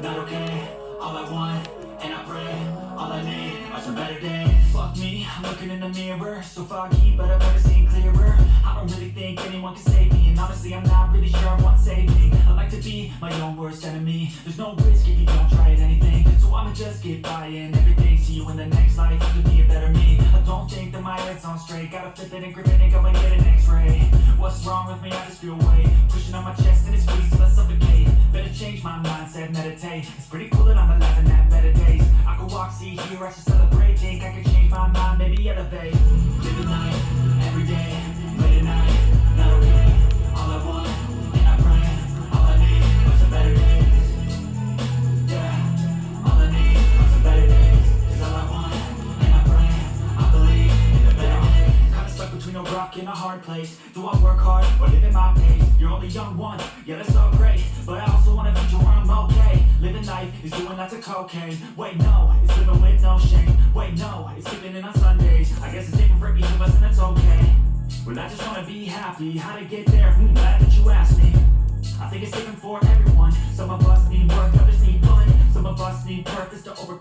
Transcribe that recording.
not okay. All I want, and I pray, all I need are some better days. Fuck me, I'm looking in the mirror, so foggy, but I've never seen clearer. I don't really think anyone can save me, and honestly I'm not really sure I want saving. I like to be my own worst enemy. There's no risk if you don't try at anything, so I'ma just get by and everything. See you in the next life, you can be a better me. I don't think that my head's on straight, gotta flip it and grip it, think I might get an x-ray. What's wrong with me? I just feel weight pushing on my chest and it squeezes till I suffocate. Better change my mindset, meditate. It's pretty cool that I'm alive and have better days. I could walk, see, hear, I should celebrate. Think I could change my mind, maybe elevate. Living life, every day, late at night, not okay. All I want, and I pray, all I need are some better days. Yeah, all I need are some better days. Cause all I want, and I pray, I believe in the better days. Kinda stuck between a rock and a hard place. Do I work hard or live at my pace? You're only young once, yeah that's all great, but I also want a future where I'm okay. Living life is doing lots of cocaine. Wait no, it's living with no shame. Wait no, it's sleeping in on Sundays. I guess it's different for each of us and that's okay. Well I just wanna be happy. How to get there? Glad that you asked me. I think it's different for everyone. Some of us need work, others need fun. Some of us need purpose to over